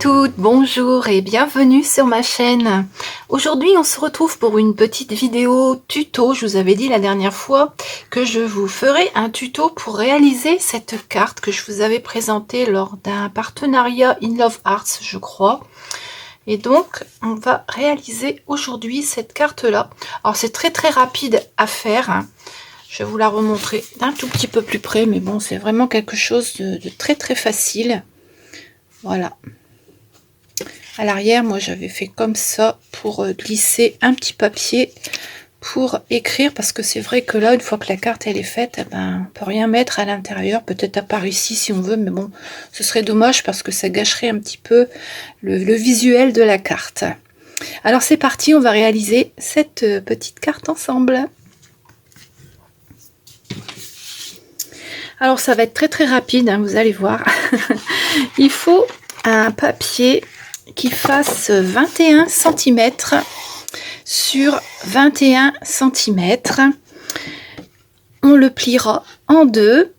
toutes, bonjour et bienvenue sur ma chaîne. Aujourd'hui on se retrouve pour une petite vidéo tuto. Je vous avais dit la dernière fois que je vous ferai un tuto pour réaliser cette carte que je vous avais présentée lors d'un partenariat In Love Arts, je crois. Et donc on va réaliser aujourd'hui cette carte là. Alors c'est très rapide à faire, hein. Je vais vous la remontrer d'un tout petit peu plus près, mais bon, c'est vraiment quelque chose de très facile. Voilà. À l'arrière, moi j'avais fait comme ça pour glisser un petit papier pour écrire, parce que c'est vrai que là, une fois que la carte elle est faite, eh ben, on peut rien mettre à l'intérieur, peut-être à part ici si on veut, mais bon, ce serait dommage parce que ça gâcherait un petit peu le visuel de la carte. Alors c'est parti, on va réaliser cette petite carte ensemble. Alors ça va être très rapide, hein, vous allez voir. Il faut un papier qui fasse 21 cm sur 21 cm. On le pliera en deux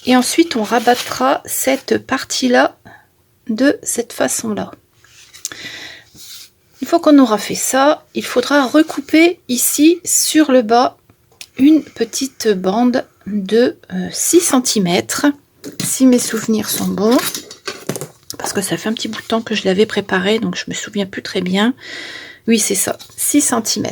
et ensuite on rabattra cette partie-là de cette façon-là. Une fois qu'on aura fait ça, il faudra recouper ici sur le bas une petite bande de 6 cm, si mes souvenirs sont bons, parce que ça fait un petit bout de temps que je l'avais préparé, donc je me souviens plus très bien. Oui, c'est ça, 6 cm.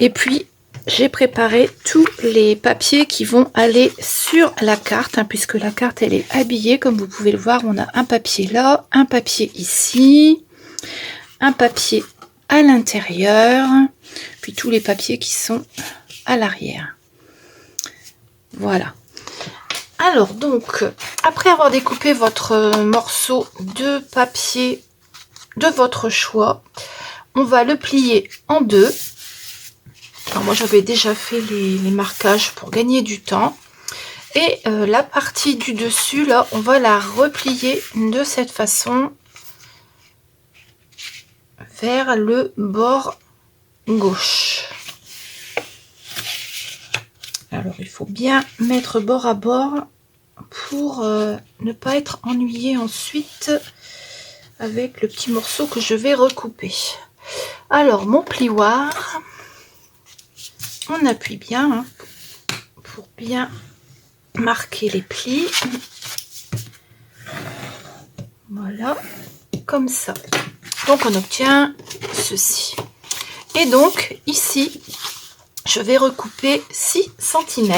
Et puis j'ai préparé tous les papiers qui vont aller sur la carte, hein, puisque la carte elle est habillée, comme vous pouvez le voir. On a un papier là, un papier ici, un papier à l'intérieur, puis tous les papiers qui sont à l'arrière. Voilà. Alors donc, après avoir découpé votre morceau de papier de votre choix, on va le plier en deux. Alors moi j'avais déjà fait les marquages pour gagner du temps. Et la partie du dessus, là, on va la replier de cette façon vers le bord gauche. Alors il faut bien mettre bord à bord pour ne pas être ennuyé ensuite avec le petit morceau que je vais recouper. Alors mon plioir, on appuie bien, hein, pour bien marquer les plis. Voilà, comme ça. Donc on obtient ceci. Et donc ici, je vais recouper 6 cm.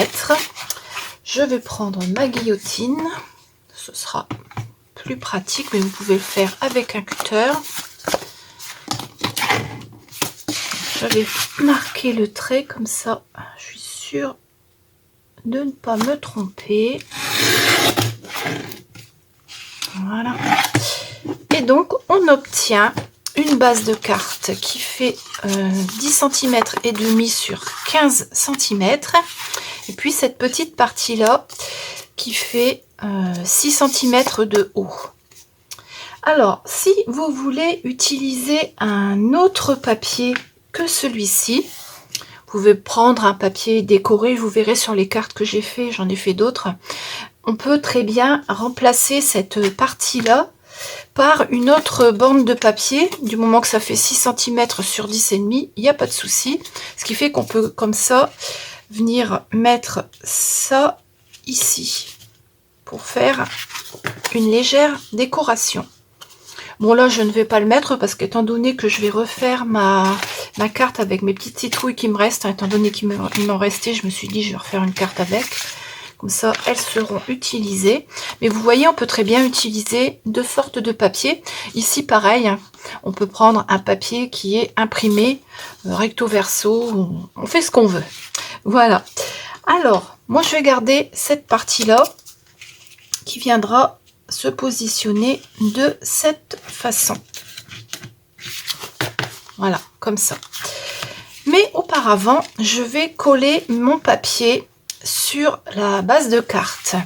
Je vais prendre ma guillotine. Ce sera plus pratique, mais vous pouvez le faire avec un cutter. Je vais marquer le trait comme ça. Je suis sûre de ne pas me tromper. Voilà. Et donc, on obtient une base de carte qui fait 10 cm et demi sur 15 cm. Et puis cette petite partie là qui fait 6 cm de haut. Alors, si vous voulez utiliser un autre papier que celui-ci, vous pouvez prendre un papier décoré. Vous verrez sur les cartes que j'ai fait, j'en ai fait d'autres. On peut très bien remplacer cette partie-là par une autre bande de papier. Du moment que ça fait 6 cm sur 10,5, il n'y a pas de souci. Ce qui fait qu'on peut comme ça venir mettre ça ici pour faire une légère décoration. Bon, là je ne vais pas le mettre parce qu'étant donné que je vais refaire ma carte avec mes petites citrouilles qui me restent, hein, étant donné qu'il m'en restait, je me suis dit je vais refaire une carte avec. Comme ça, elles seront utilisées. Mais vous voyez, on peut très bien utiliser deux sortes de papier. Ici, pareil, hein, on peut prendre un papier qui est imprimé recto verso. On fait ce qu'on veut. Voilà. Alors, moi, je vais garder cette partie-là qui viendra se positionner de cette façon. Voilà, comme ça. Mais auparavant, je vais coller mon papier sur la base de carte.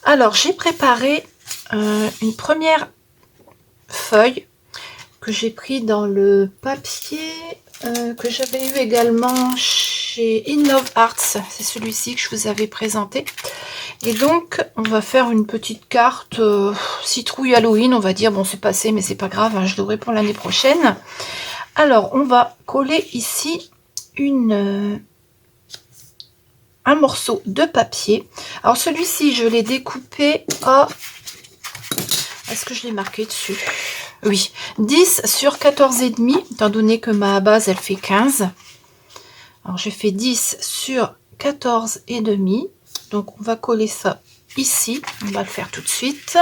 Alors j'ai préparé une première feuille que j'ai pris dans le papier que j'avais eu également chez In Love Arts, c'est celui-ci que je vous avais présenté. Et donc, on va faire une petite carte citrouille Halloween, on va dire. Bon, c'est passé, mais c'est pas grave, hein, je l'aurai pour l'année prochaine. Alors, on va coller ici un morceau de papier. Alors, celui-ci, je l'ai découpé à... Est-ce que je l'ai marqué dessus? Oui, 10 sur 14,5, étant donné que ma base, elle fait 15. Alors, j'ai fait 10 sur 14,5. Donc, on va coller ça ici. On va le faire tout de suite.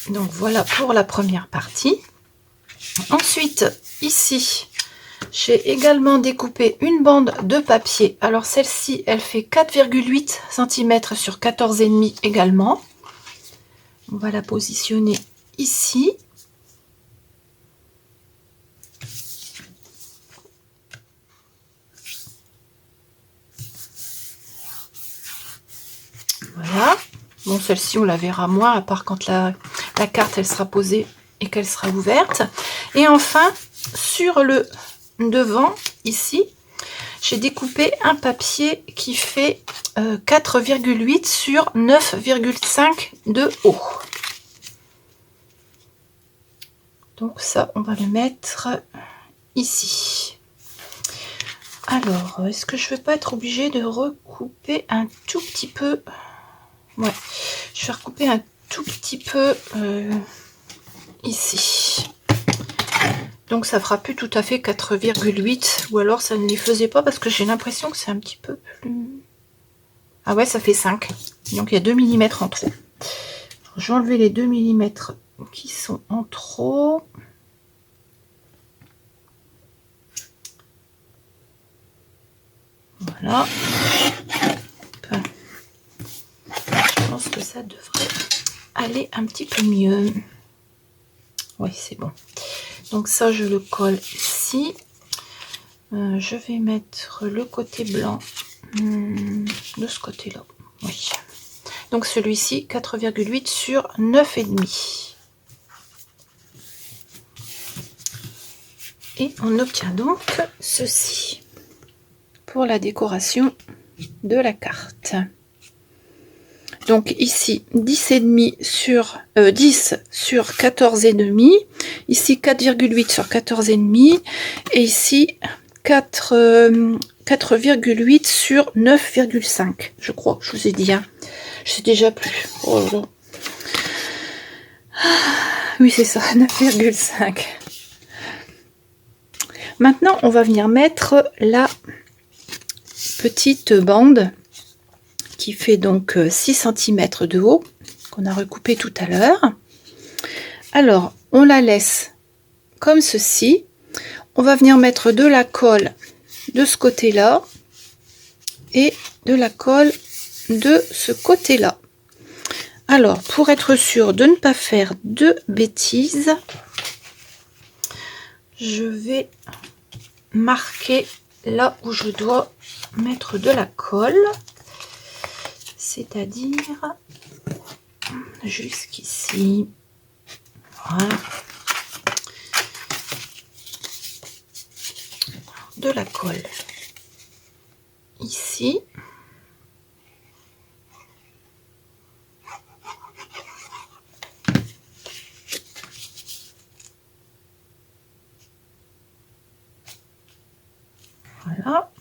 Donc, voilà pour la première partie. Ensuite, ici, j'ai également découpé une bande de papier. Alors, celle-ci, elle fait 4,8 cm sur 14,5 également. On va la positionner ici. Voilà. Bon, celle-ci, on la verra moins, à part quand la carte, elle sera posée et qu'elle sera ouverte. Et enfin, sur le devant, ici, j'ai découpé un papier qui fait 4,8 sur 9,5 de haut. Donc ça, on va le mettre ici. Alors, est-ce que je ne vais pas être obligée de recouper un tout petit peu? Ouais, je vais recouper un tout petit peu ici. Donc ça fera plus tout à fait 4,8, ou alors ça ne les faisait pas parce que j'ai l'impression que c'est un petit peu plus... Ah ouais, ça fait 5. Donc il y a 2 mm en trop. Je vais enlever les 2 mm qui sont en trop. Voilà. Je pense que ça devrait aller un petit peu mieux. Oui, c'est bon. Donc ça, je le colle ici. Je vais mettre le côté blanc de ce côté-là. Oui. Donc celui-ci, 4,8 sur 9,5. Et on obtient donc ceci pour la décoration de la carte. Donc ici 10,5 sur 10 sur 14,5, ici 4,8 sur 14,5 et ici 4,8 sur 9,5. Je crois que je vous ai dit, hein. Je sais déjà plus. Oh là là. Oui, c'est ça, 9,5. Maintenant, on va venir mettre la petite bande qui fait donc 6 cm de haut, qu'on a recoupé tout à l'heure. Alors, on la laisse comme ceci. On va venir mettre de la colle de ce côté-là et de la colle de ce côté-là. Alors, pour être sûr de ne pas faire de bêtises, je vais marquer là où je dois mettre de la colle, c'est-à-dire jusqu'ici. Voilà. De la colle ici. Voilà.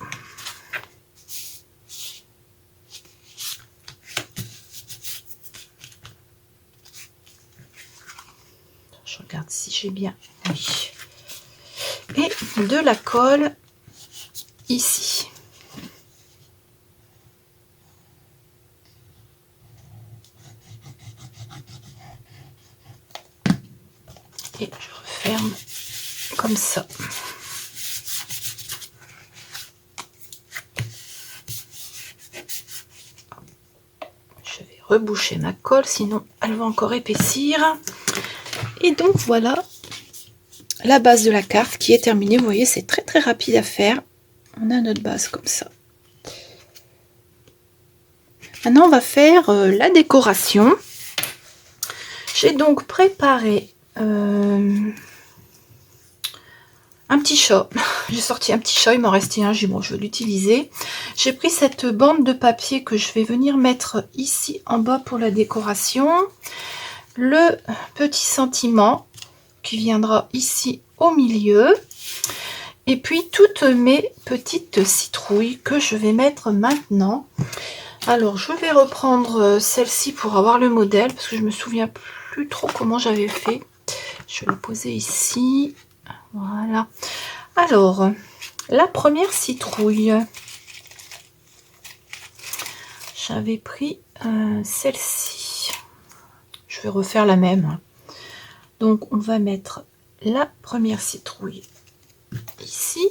Je regarde si j'ai bien. Oui. Et de la colle ici. Et je referme comme ça. Je vais reboucher ma colle, sinon elle va encore épaissir. Et donc voilà la base de la carte qui est terminée. Vous voyez, c'est très très rapide à faire. On a notre base comme ça. Maintenant, on va faire la décoration. J'ai donc préparé un petit chat. J'ai sorti un petit chat, il m'en restait un. J'ai dit bon, je vais l'utiliser. J'ai pris cette bande de papier que je vais venir mettre ici en bas pour la décoration. Le petit sentiment qui viendra ici au milieu. Et puis toutes mes petites citrouilles que je vais mettre maintenant. Alors je vais reprendre celle-ci pour avoir le modèle parce que je me souviens plus trop comment j'avais fait. Je vais la poser ici. Voilà. Alors, la première citrouille. J'avais pris celle-ci. Je vais refaire la même. Donc on va mettre la première citrouille ici.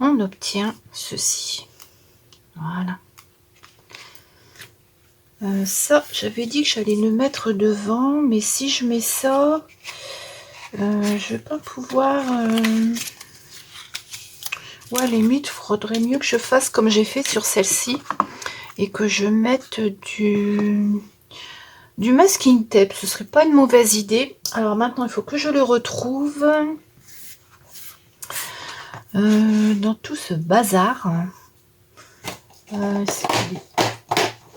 On obtient ceci. Voilà. Ça, j'avais dit que j'allais le mettre devant, mais si je mets ça, je vais pas pouvoir... Ouais, limite, il faudrait mieux que je fasse comme j'ai fait sur celle-ci et que je mette du masking tape. Ce serait pas une mauvaise idée. Alors maintenant, il faut que je le retrouve dans tout ce bazar.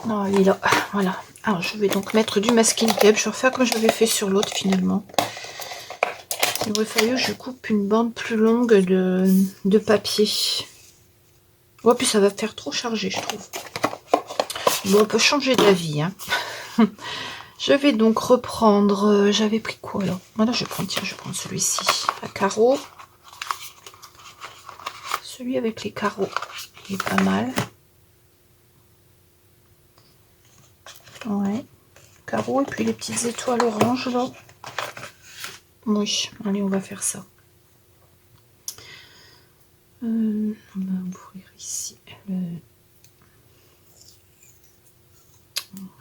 Non, il est là. Voilà. Alors, je vais donc mettre du masking tape. Je vais refaire comme j'avais fait sur l'autre finalement. Il aurait fallu que je coupe une bande plus longue de papier. Ouais, puis ça va faire trop chargé, je trouve. Bon, on peut changer d'avis. Hein. Je vais donc reprendre... j'avais pris quoi là? Voilà, je vais prendre, tiens, je vais prendre celui-ci à carreaux. Celui avec les carreaux, il est pas mal. Ouais. Carreaux et puis les petites étoiles oranges là. Oui, allez, on va faire ça. On va ouvrir ici.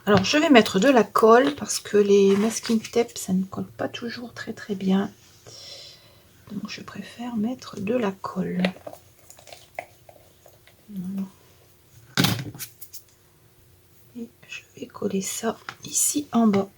Alors, je vais mettre de la colle parce que les masking tape, ça ne colle pas toujours très très bien. Donc, je préfère mettre de la colle. Voilà. Et je vais coller ça ici en bas.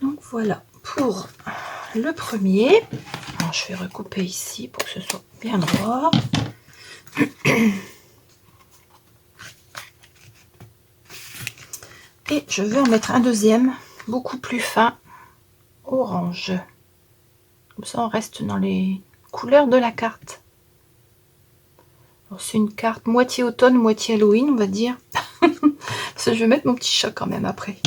Donc voilà pour le premier. Alors, je vais recouper ici pour que ce soit bien droit. Et je vais en mettre un deuxième, beaucoup plus fin, orange. Comme ça, on reste dans les couleurs de la carte. C'est une carte moitié automne, moitié Halloween, on va dire. Parce que je vais mettre mon petit chat quand même après.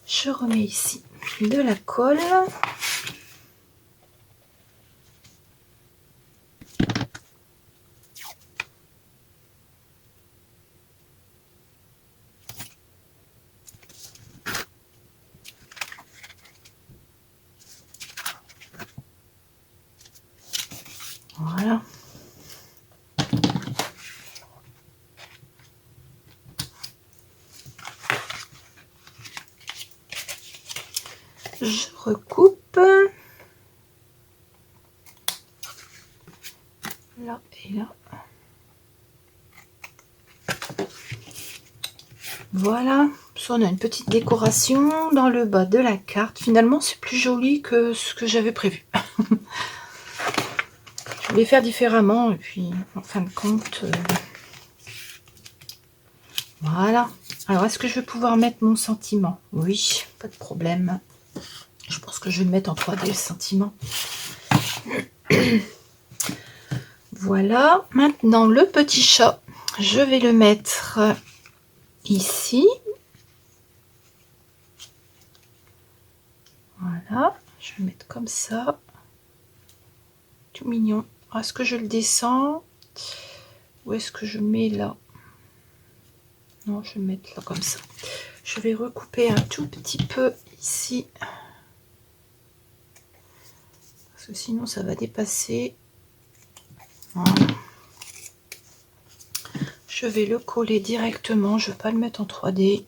Je remets ici de la colle. Voilà. Je recoupe. Là et là. Voilà. Ça, on a une petite décoration dans le bas de la carte. Finalement, c'est plus joli que ce que j'avais prévu. Je voulais faire différemment et puis, en fin de compte... Voilà. Alors, est-ce que je vais pouvoir mettre mon sentiment? Oui, pas de problème. Je pense que je vais le mettre en 3D, le sentiment. Voilà. Maintenant, le petit chat, je vais le mettre ici. Voilà. Je vais le mettre comme ça. Tout mignon. Est-ce que je le descends? Ou est-ce que je mets là? Non, je vais le mettre là comme ça. Je vais recouper un tout petit peu ici. Parce que sinon, ça va dépasser. Voilà. Je vais le coller directement. Je ne vais pas le mettre en 3D.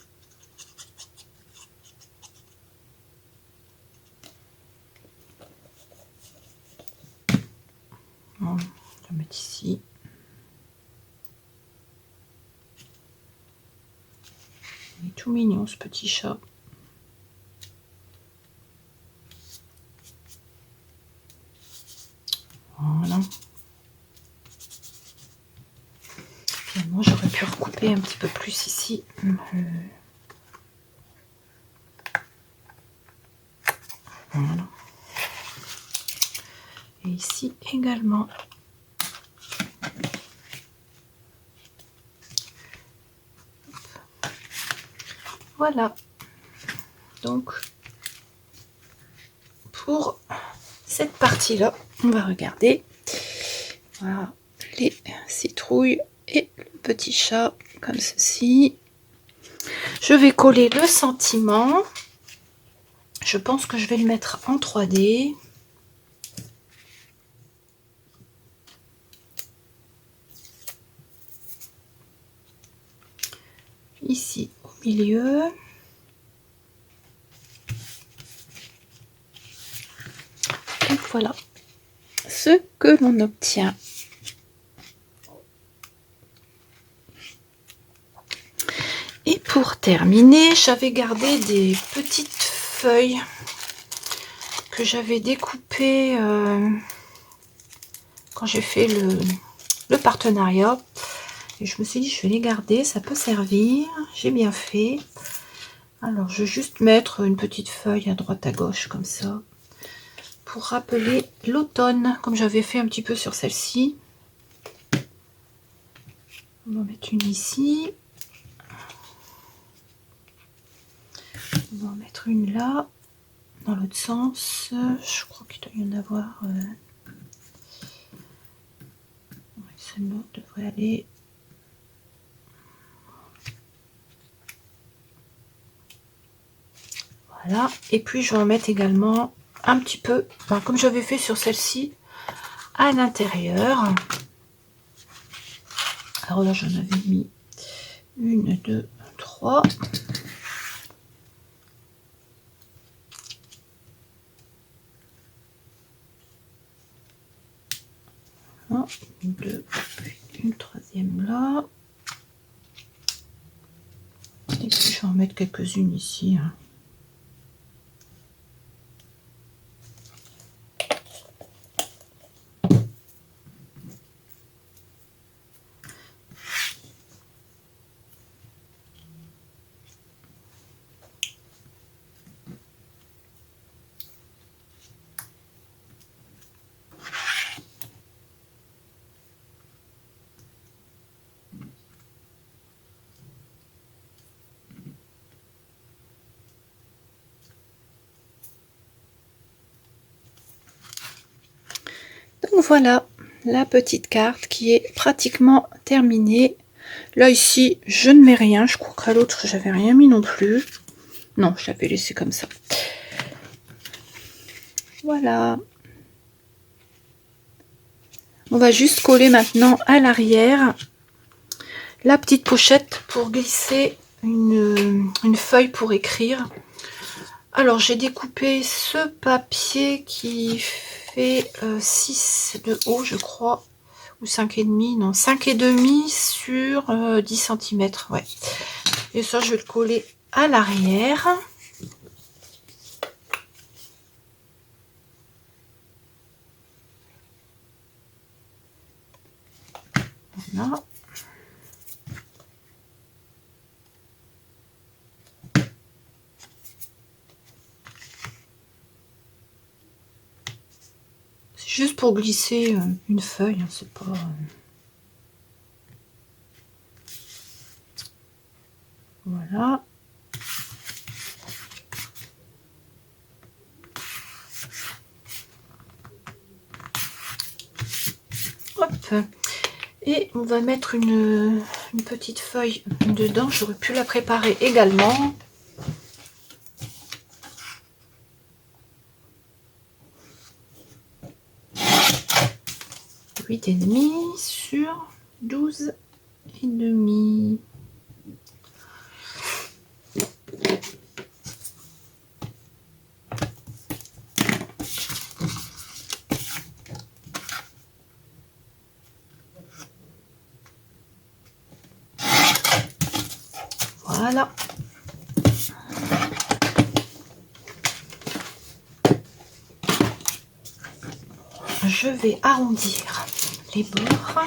Voilà. Je vais le mettre ici. Il est tout mignon, ce petit chat. Voilà. Finalement, j'aurais pu recouper un petit peu plus ici. Voilà. Et ici également. Voilà. Donc, pour cette partie-là, on va regarder. Voilà, les citrouilles et le petit chat, comme ceci. Je vais coller le sentiment. Je pense que je vais le mettre en 3D. Ici, au milieu. Et voilà ce que l'on obtient. Et pour terminer, j'avais gardé des petites feuilles que j'avais découpées quand j'ai fait le partenariat. Et je me suis dit, je vais les garder, ça peut servir. J'ai bien fait. Alors, je vais juste mettre une petite feuille à droite à gauche, comme ça, pour rappeler l'automne, comme j'avais fait un petit peu sur celle-ci. On va en mettre une ici. On va en mettre une là, dans l'autre sens. Je crois qu'il doit y en avoir. Celle-là devrait aller. Voilà. Et puis, je vais en mettre également un petit peu, enfin, comme j'avais fait sur celle-ci, à l'intérieur. Alors là, j'en avais mis 1, 2, 3. Voilà, 2, une troisième là. Et puis je vais en mettre quelques-unes ici. Donc voilà la petite carte qui est pratiquement terminée. Là ici je ne mets rien, je crois qu'à l'autre j'avais rien mis non plus. Non, je l'avais laissé comme ça. Voilà. On va juste coller maintenant à l'arrière la petite pochette pour glisser une feuille pour écrire. Alors j'ai découpé ce papier qui fait 6 de haut, je crois, ou 5,5, non, 5,5 sur 10 cm, ouais. Et ça, je vais le coller à l'arrière. Voilà. C'est juste pour glisser une feuille, hein, c'est pas... Voilà. Hop. Et on va mettre une petite feuille dedans. J'aurais pu la préparer également. Et demi sur 12,5. Voilà. Je vais arrondir les bords.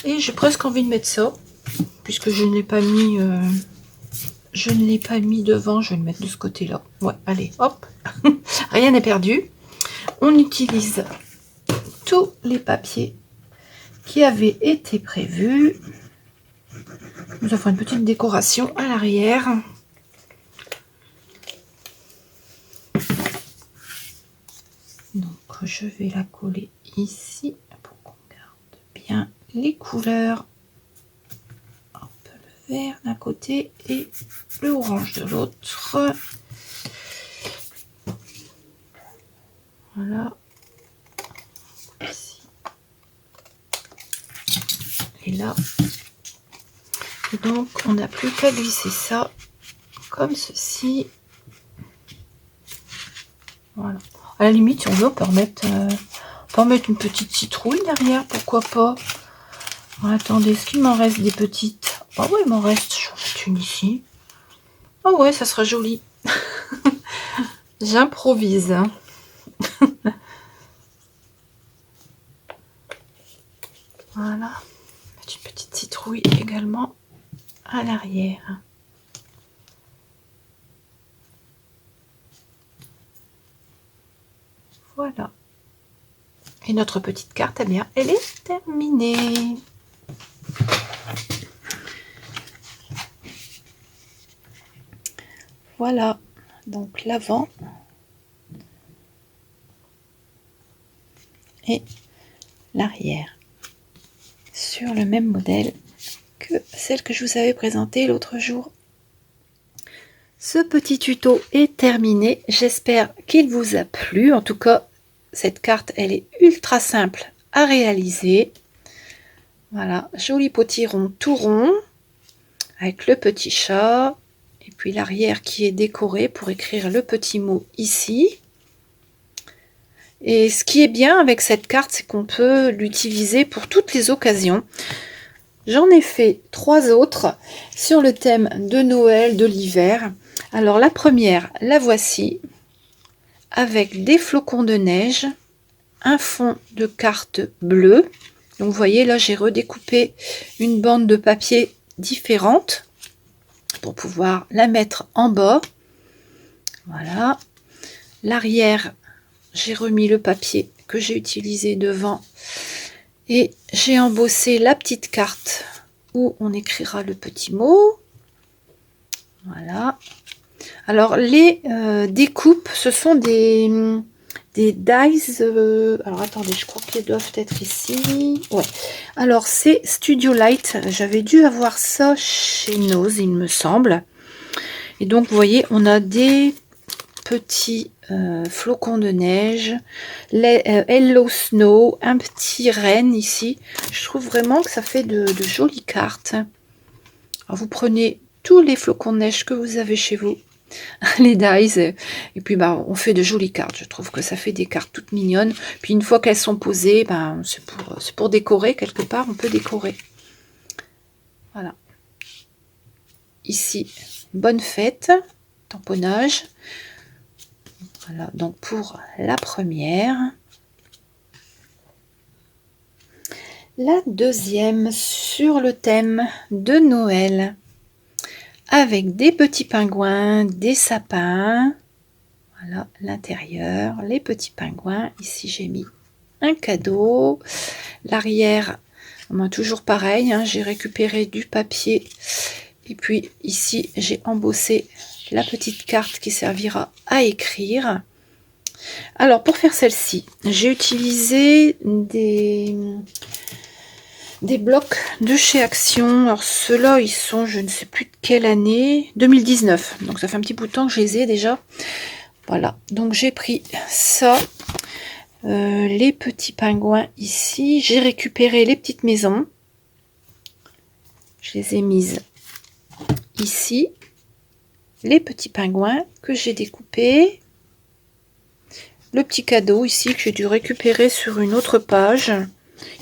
Et j'ai presque envie de mettre ça, puisque je ne l'ai pas mis, devant. Je vais le mettre de ce côté-là. Ouais, allez, hop, rien n'est perdu. On utilise tous les papiers qui avait été prévu. Nous avons une petite décoration à l'arrière. Donc je vais la coller ici pour qu'on garde bien les couleurs. Hop, le vert d'un côté et le orange de l'autre. Voilà. Ici. Et là. Et donc on n'a plus qu'à glisser ça comme ceci. Voilà. À la limite, si on veut, on peut remettre une petite citrouille derrière, pourquoi pas. Attendez, est-ce qu'il m'en reste des petites? Ah ouais, il m'en reste. Je vais en mettre une ici. Ah ouais, ça sera joli. J'improvise. Voilà. Mettre une petite citrouille également à l'arrière. Voilà. Et notre petite carte, eh bien, elle est terminée. Voilà. Donc l'avant et l'arrière sur le même modèle que celle que je vous avais présentée l'autre jour. Ce petit tuto est terminé. J'espère qu'il vous a plu. En tout cas, cette carte, elle est ultra simple à réaliser. Voilà, joli potiron tout rond avec le petit chat et puis l'arrière qui est décoré pour écrire le petit mot ici. Et ce qui est bien avec cette carte, c'est qu'on peut l'utiliser pour toutes les occasions. J'en ai fait 3 autres sur le thème de Noël, de l'hiver. Alors la première, la voici, avec des flocons de neige, un fond de carte bleue. Donc vous voyez là, j'ai redécoupé une bande de papier différente pour pouvoir la mettre en bas. Voilà. L'arrière, j'ai remis le papier que j'ai utilisé devant et j'ai embossé la petite carte où on écrira le petit mot. Voilà. Alors les découpes, ce sont des dies. Alors attendez, je crois qu'ils doivent être ici. Ouais. Alors c'est Studio Light. J'avais dû avoir ça chez Nose, il me semble. Et donc vous voyez, on a des petits flocons de neige, Hello Snow, un petit renne ici. Je trouve vraiment que ça fait de jolies cartes. Alors vous prenez tous les flocons de neige que vous avez chez vous, les dies, et puis bah, on fait de jolies cartes. Je trouve que ça fait des cartes toutes mignonnes. Puis une fois qu'elles sont posées, bah, c'est pour décorer quelque part, on peut décorer. Voilà. Ici, bonne fête, tamponnage. Voilà, donc pour la première. La deuxième sur le thème de Noël, avec des petits pingouins, des sapins. Voilà l'intérieur, les petits pingouins. Ici j'ai mis un cadeau. L'arrière, toujours pareil, hein, j'ai récupéré du papier. Et puis ici j'ai embossé la petite carte qui servira à écrire. Alors pour faire celle-ci, j'ai utilisé des blocs de chez Action. Alors ceux-là, ils sont, je ne sais plus de quelle année, 2019. Donc ça fait un petit bout de temps que je les ai déjà. Voilà, donc j'ai pris ça, les petits pingouins ici. J'ai récupéré les petites maisons. Je les ai mises ici. Les petits pingouins que j'ai découpés. Le petit cadeau ici que j'ai dû récupérer sur une autre page.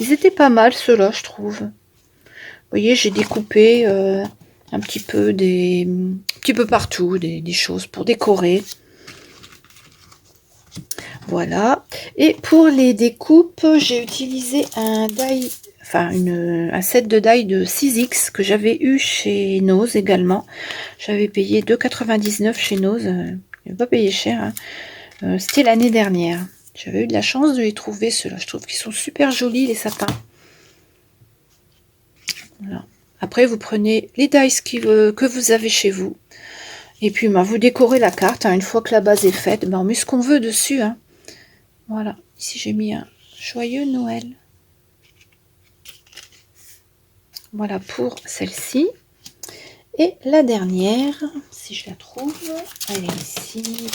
Ils étaient pas mal ceux-là, je trouve. Vous voyez, j'ai découpé un petit peu partout des choses pour décorer. Voilà. Et pour les découpes, j'ai utilisé un die, enfin un set de die de 6X que j'avais eu chez Nose également. J'avais payé 2,99 chez Nose. Je n'ai pas payé cher. Hein. C'était l'année dernière. J'avais eu de la chance de les trouver, ceux-là. Je trouve qu'ils sont super jolis, les sapins. Voilà. Après, vous prenez les dies que vous avez chez vous. Et puis, ben, vous décorez la carte. Hein. Une fois que la base est faite, ben, on met ce qu'on veut dessus. Hein. Voilà. Ici, j'ai mis un joyeux Noël. Voilà pour celle-ci. Et la dernière, si je la trouve, elle est ici.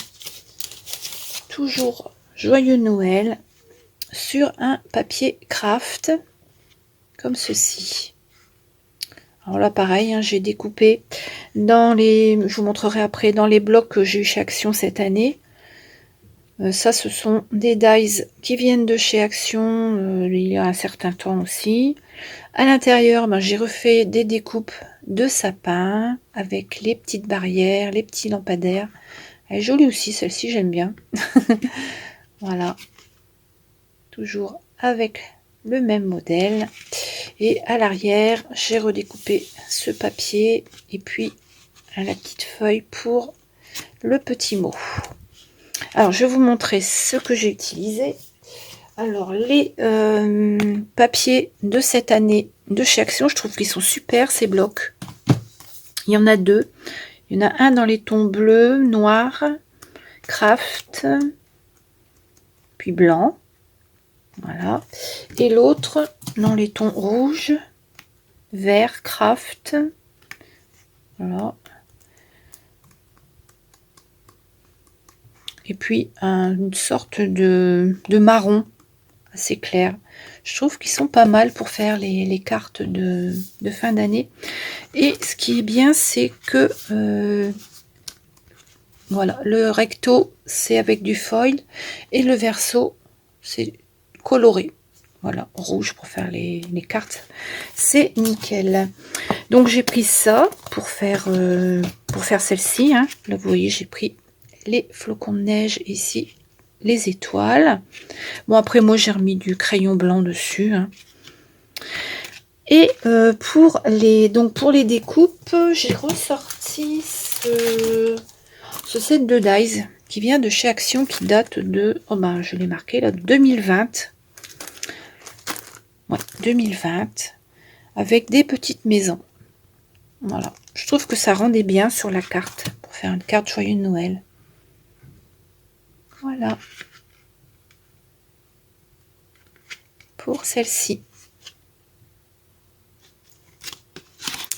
Toujours joyeux Noël sur un papier craft comme ceci. Alors là pareil, hein, j'ai découpé dans les, je vous montrerai après, dans les blocs que j'ai eu chez Action cette année. Ça ce sont des dies qui viennent de chez Action il y a un certain temps aussi. À l'intérieur, ben, j'ai refait des découpes de sapin avec les petites barrières, les petits lampadaires. Elle est jolie aussi, celle-ci j'aime bien. Voilà, toujours avec le même modèle. Et à l'arrière, j'ai redécoupé ce papier et puis la petite feuille pour le petit mot. Alors, je vais vous montrer ce que j'ai utilisé. Alors, les papiers de cette année de chez Action, je trouve qu'ils sont super, ces blocs. Il y en a deux. Il y en a un dans les tons bleus, noir, craft, puis blanc. Voilà. Et l'autre dans les tons rouge, vert, craft. Voilà. Et puis une sorte de marron assez clair. Je trouve qu'ils sont pas mal pour faire les cartes de fin d'année. Et ce qui est bien, c'est que voilà, le recto c'est avec du foil et le verso c'est coloré. Voilà, rouge pour faire les cartes. C'est nickel. Donc j'ai pris ça pour faire celle-ci. Hein. Là vous voyez, j'ai pris les flocons de neige ici, les étoiles. Bon après moi j'ai remis du crayon blanc dessus. Hein. Et pour les découpes, j'ai ressorti ce set de dies qui vient de chez Action, qui date de, oh ben je l'ai marqué là, 2020. Ouais, 2020, avec des petites maisons. Voilà, je trouve que ça rendait bien sur la carte pour faire une carte joyeux Noël. Voilà pour celle-ci.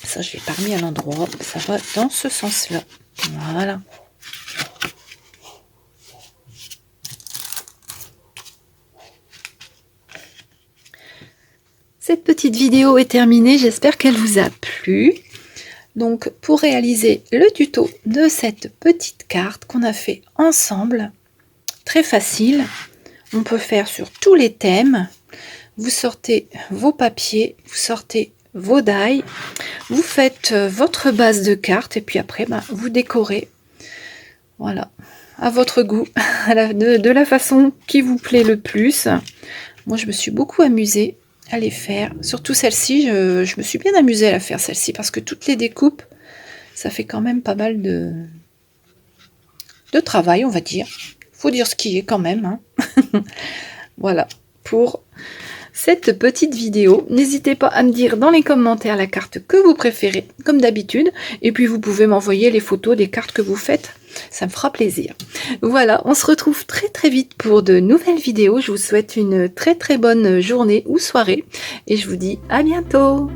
Ça, je l'ai pas remis à l'endroit. Ça va dans ce sens-là. Voilà. Cette petite vidéo est terminée. J'espère qu'elle vous a plu. Donc, pour réaliser le tuto de cette petite carte qu'on a fait ensemble, très facile, on peut faire sur tous les thèmes. Vous sortez vos papiers, vous sortez vos die, vous faites votre base de cartes et puis après, ben, vous décorez. Voilà, à votre goût, de la façon qui vous plaît le plus. Moi, je me suis beaucoup amusée à les faire. Surtout celle-ci, je me suis bien amusée à la faire, celle-ci, parce que toutes les découpes, ça fait quand même pas mal de travail, on va dire. Faut dire ce qui est quand même. Hein. Voilà, pour cette petite vidéo. N'hésitez pas à me dire dans les commentaires la carte que vous préférez, comme d'habitude. Et puis, vous pouvez m'envoyer les photos des cartes que vous faites. Ça me fera plaisir. Voilà, on se retrouve très très vite pour de nouvelles vidéos. Je vous souhaite une très très bonne journée ou soirée. Et je vous dis à bientôt.